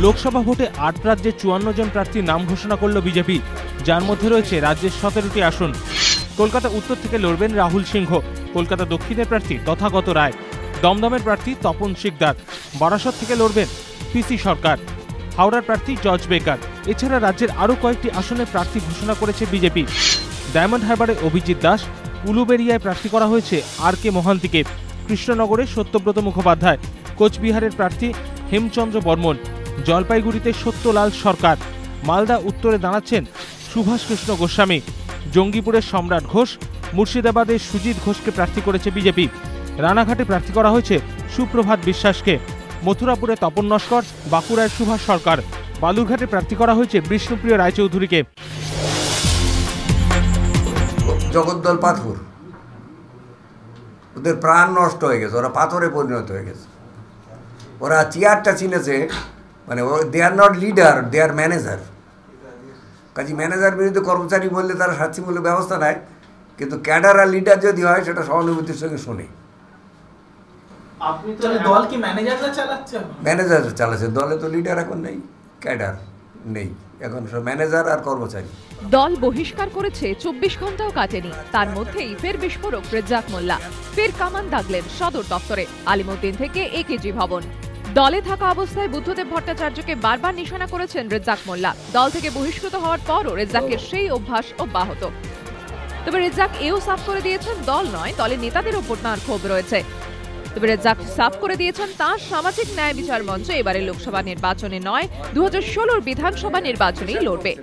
লোকসভা ভোটে ৮ রাজ্যে ৫৪ জন প্রার্থীর নাম ঘোষণা করল বিজেপি, যার মধ্যে রয়েছে রাজ্যের ১৭টি আসন। কলকাতা উত্তর থেকে লড়বেন রাহুল সিংহ, কলকাতা দক্ষিণের প্রার্থী তথাগত রায়, দমদমের প্রার্থী তপন শিকদার, বারাসত থেকে লড়বেন পিসি সরকার, হাওড়ার প্রার্থী জর্জ বেকার। এছাড়া রাজ্যের আরও কয়েকটি আসনে প্রার্থী ঘোষণা করেছে বিজেপি। ডায়মন্ড হারবারে অভিজিৎ দাস, উলুবেড়িয়ায় প্রার্থী করা হয়েছে আর.কে মহান্তিকে, কৃষ্ণনগরে সত্যব্রত মুখোপাধ্যায়, কোচবিহারের প্রার্থী হেমচন্দ্র বর্মন, জলপাইগুড়িতে সত্যলাল সরকার, মালদা উত্তরে দাঁড়াচ্ছেন সুভাষ কৃষ্ণ গোস্বামী, জঙ্গিপুরের সম্রাট ঘোষ, মুর্শিদাবাদের সুজিত ঘোষকে প্রার্থী করেছে বিজেপি। রানাঘাটে প্রার্থী করা হয়েছে সুপ্রভাত বিশ্বাসকে, মথুরাপুরে তপন নস্কর, বাঁকুড়ায় সুভাষ সরকার, বালুরঘাটে প্রার্থী করা হয়েছে বিষ্ণুপ্রিয় রায়চৌধুরীকে। জগদ্দল পাথর, ওদের প্রাণ নষ্ট হয়ে গেছে, ওরা পাথরে পরিণত হয়ে গেছে। ওরা চেয়ারটা চিনেছে, মানে they are not leader, they are manager. কাজে ম্যানেজার বিরুদ্ধে কর্মচারী বললে তারা শাস্তিমূলক ব্যবস্থা নেয়, কিন্তু ক্যাডার আর লিডার যদি হয় সেটা সহানুভূতির সঙ্গে শোনে। ম্যানেজার চালাচ্ছে, দলে তো লিডার এখন নেই, ক্যাডার নেই, এখন সব ম্যানেজার আর কর্মচারী। দল বহিষ্কার করেছে ২৪ ঘন্টাও কাটেনি, তার মধ্যেই ফের বিস্ফোরক রেজ্জাক মোল্লা, ফের কামান দাগলেন সদর দপ্তরে, আলিমুদ্দিন থেকে একেজি ভবন। দলে থাকা অবস্থায় বুদ্ধদেব ভট্টাচার্যকে বারবার নিশানা করেছেন রেজ্জাক মোল্লা। দল থেকে বহিষ্কৃত হওয়ার পরও রেজ্জাকের সেই অভ্যাস অব্যাহত। তবে রেজ্জাক এও সাফ করে দিয়েছেন দল নয়, দলের নেতাদের ওপর তাঁর ক্ষোভ রয়েছে। তবে রেজ্জাক সাফ করে দিয়েছেন তাঁর সামাজিক ন্যায় বিচার মঞ্চ এবারে লোকসভা নির্বাচনে নয়, ২০১৬ বিধানসভা নির্বাচনেই লড়বে।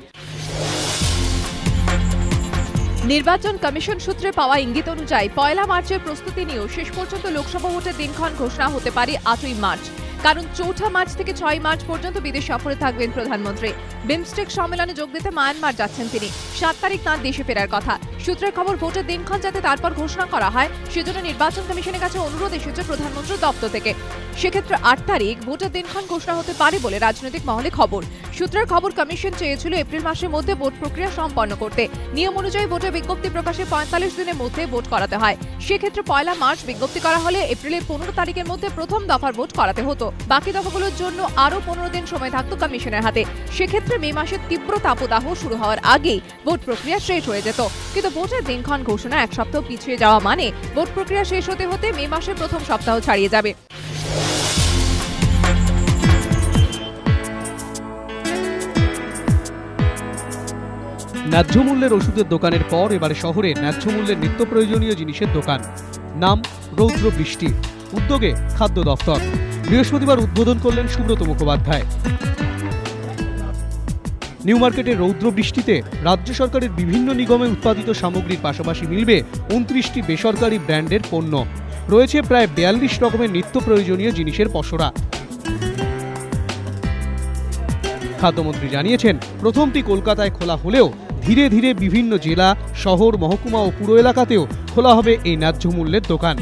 নির্বাচন কমিশন সূত্রে পাওয়া ইঙ্গিত অনুযায়ী ১লা মার্চের প্রস্তুতি নিয়েও শেষ পর্যন্ত লোকসভা ভোটের দিনক্ষণ ঘোষণা হতে পারে ৮ই মার্চ। কারণ ৪ঠা মার্চ থেকে ৬ মার্চ পর্যন্ত বিদেশ সফরে থাকবেন প্রধানমন্ত্রী। বিমস্টেক সম্মেলনে যোগ দিতে মায়ানমার যাচ্ছেন তিনি। ৭ তারিখ তাঁর দেশে ফেরার কথা। সূত্রের খবর, ভোটের দিনক্ষণ যাতে তারপর ঘোষণা করা হয় সেজন্য নির্বাচন কমিশনের কাছে অনুরোধ এসেছে প্রধানমন্ত্রীর দপ্তর থেকে। সেক্ষেত্রে ৮ তারিখ ভোটের দিনক্ষণ ঘোষণা হতে পারে বলে রাজনৈতিক মহলে খবর। সূত্রের খবর, কমিশন চেয়েছিল এপ্রিল মাসের মধ্যে ভোট প্রক্রিয়া সম্পন্ন করতে। নিয়ম অনুযায়ী ভোটের বিজ্ঞপ্তি প্রকাশের ৪৫ দিনের মধ্যে ভোট করাতে হয়। সেক্ষেত্রে ১লা মার্চ বিজ্ঞপ্তি করা হলে এপ্রিলের ১৫ তারিখের মধ্যে প্রথম দফার ভোট করাতে হতো। বাকি দফাগুলোর জন্য আরও ১৫ দিন সময় থাকত কমিশনের হাতে। সেক্ষেত্রে মে মাসের তীব্র তাপদাহ শুরু হওয়ার আগেই ভোট প্রক্রিয়া শেষ হয়ে যেত। কিন্তু ভোটের দিনক্ষণ ঘোষণা ১ সপ্তাহ পিছিয়ে যাওয়া মানে ভোট প্রক্রিয়া শেষ হতে হতে মে মাসের প্রথম সপ্তাহ ছাড়িয়ে যাবে। ন্যায্য মূল্যের ওষুধের দোকানের পর এবারে শহরে ন্যায্য মূল্যের নিত্য প্রয়োজনীয় জিনিসের দোকান। নাম রৌদ্র বৃষ্টি, উদ্যোগে খাদ্য দফতর। বৃহস্পতিবার উদ্বোধন করলেন সুব্রত মুখোপাধ্যায়। নিউ মার্কেটের রৌদ্র বৃষ্টিতে রাজ্য সরকারের বিভিন্ন নিগমে উৎপাদিত সামগ্রীর পাশাপাশি মিলবে ২৯টি বেসরকারি ব্র্যান্ডের পণ্য। রয়েছে প্রায় ৪২ রকমের নিত্য প্রয়োজনীয় জিনিসের পসরা। খাদ্যমন্ত্রী জানিয়েছেন, প্রথমটি কলকাতায় খোলা হলেও ধীরে ধীরে বিভিন্ন জেলা, শহর, মহকুমা ও পুর এলাকাতেও খোলা হবে এই ন্যায্য মূল্যের দোকান।